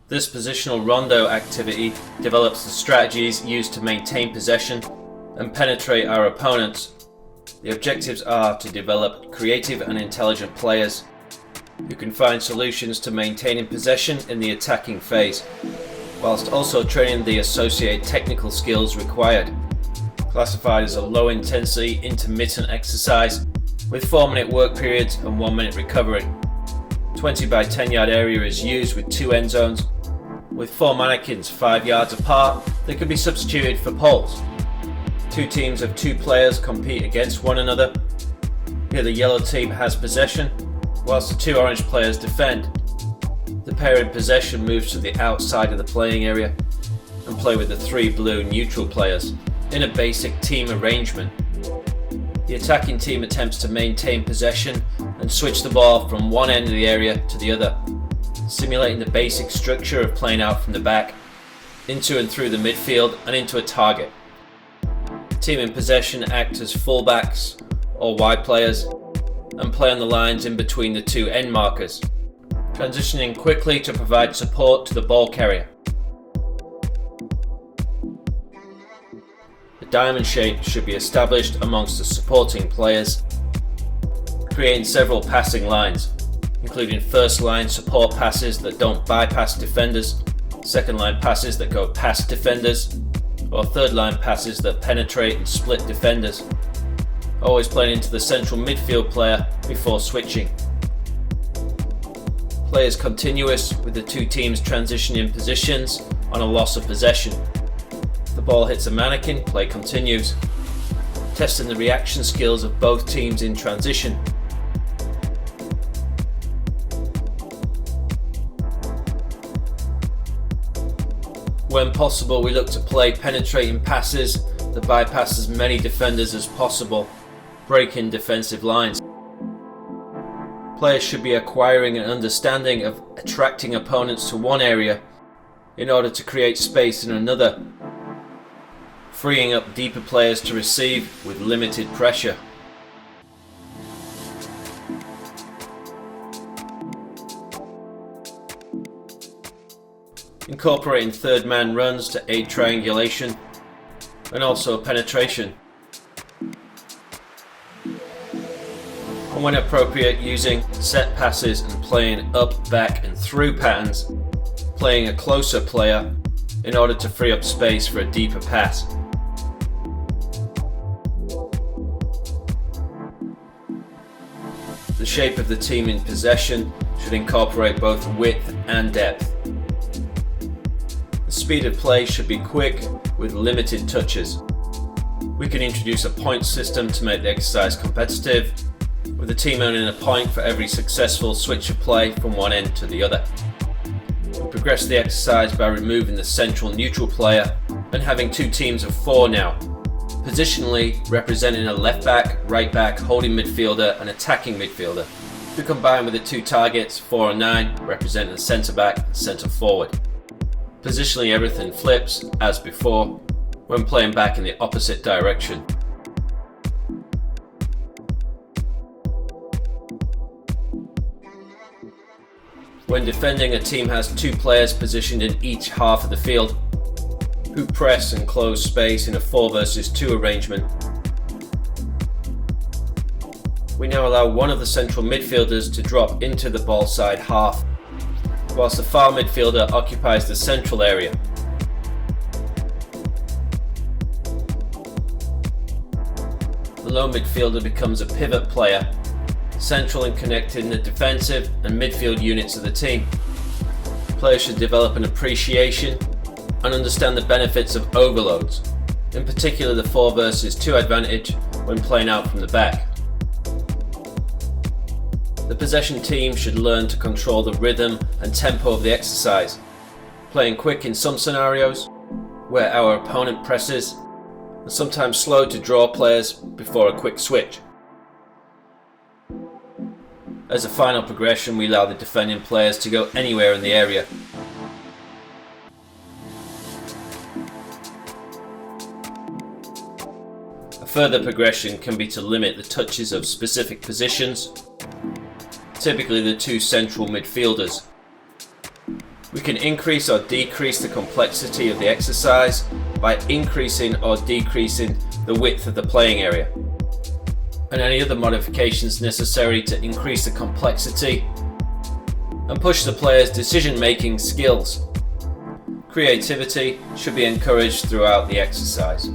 This positional rondo activity develops the strategies used to maintain possession and penetrate our opponents. The objectives are to develop creative and intelligent players who can find solutions to maintaining possession in the attacking phase, whilst also training the associated technical skills required. Classified as a low-intensity intermittent exercise with 4-minute work periods and 1-minute recovery. 20 by 10 yard area is used with 2 end zones. With 4 mannequins 5 yards apart, they can be substituted for poles. 2 teams of 2 players compete against one another. Here the yellow team has possession, whilst the 2 orange players defend. The pair in possession moves to the outside of the playing area and play with the 3 blue neutral players in a basic team arrangement. The attacking team attempts to maintain possession and switch the ball from one end of the area to the other, simulating the basic structure of playing out from the back, into and through the midfield and into a target. Team in possession act as fullbacks or wide players and play on the lines in between the 2 end markers, transitioning quickly to provide support to the ball carrier. The diamond shape should be established amongst the supporting players, creating several passing lines, including first line support passes that don't bypass defenders, second line passes that go past defenders, or third line passes that penetrate and split defenders, always playing into the central midfield player before switching. Play is continuous with the 2 teams transitioning positions on a loss of possession. The ball hits a mannequin, play continues, testing the reaction skills of both teams in transition. When possible, we look to play penetrating passes that bypass as many defenders as possible, breaking defensive lines. Players should be acquiring an understanding of attracting opponents to one area in order to create space in another, freeing up deeper players to receive with limited pressure. Incorporating third man runs to aid triangulation and also penetration. And when appropriate, using set passes and playing up, back and through patterns, playing a closer player in order to free up space for a deeper pass. The shape of the team in possession should incorporate both width and depth. The speed of play should be quick with limited touches. We can introduce a point system to make the exercise competitive, with the team earning a point for every successful switch of play from one end to the other. We progress the exercise by removing the central neutral player and having 2 teams of 4 now, positionally representing a left back, right back, holding midfielder and attacking midfielder, who combine with the 2 targets, 4 and 9, representing the centre back and centre forward. Positionally everything flips, as before, when playing back in the opposite direction. When defending, a team has 2 players positioned in each half of the field, who press and close space in a 4 versus 2 arrangement. We now allow one of the central midfielders to drop into the ball side half, whilst the far midfielder occupies the central area. The low midfielder becomes a pivot player, central and connected in the defensive and midfield units of the team. Players should develop an appreciation and understand the benefits of overloads, in particular the 4 versus 2 advantage when playing out from the back. The possession team should learn to control the rhythm and tempo of the exercise, playing quick in some scenarios where our opponent presses, and sometimes slow to draw players before a quick switch. As a final progression, we allow the defending players to go anywhere in the area. A further progression can be to limit the touches of specific positions, typically the 2 central midfielders. We can increase or decrease the complexity of the exercise by increasing or decreasing the width of the playing area, and any other modifications necessary to increase the complexity and push the player's decision-making skills. Creativity should be encouraged throughout the exercise.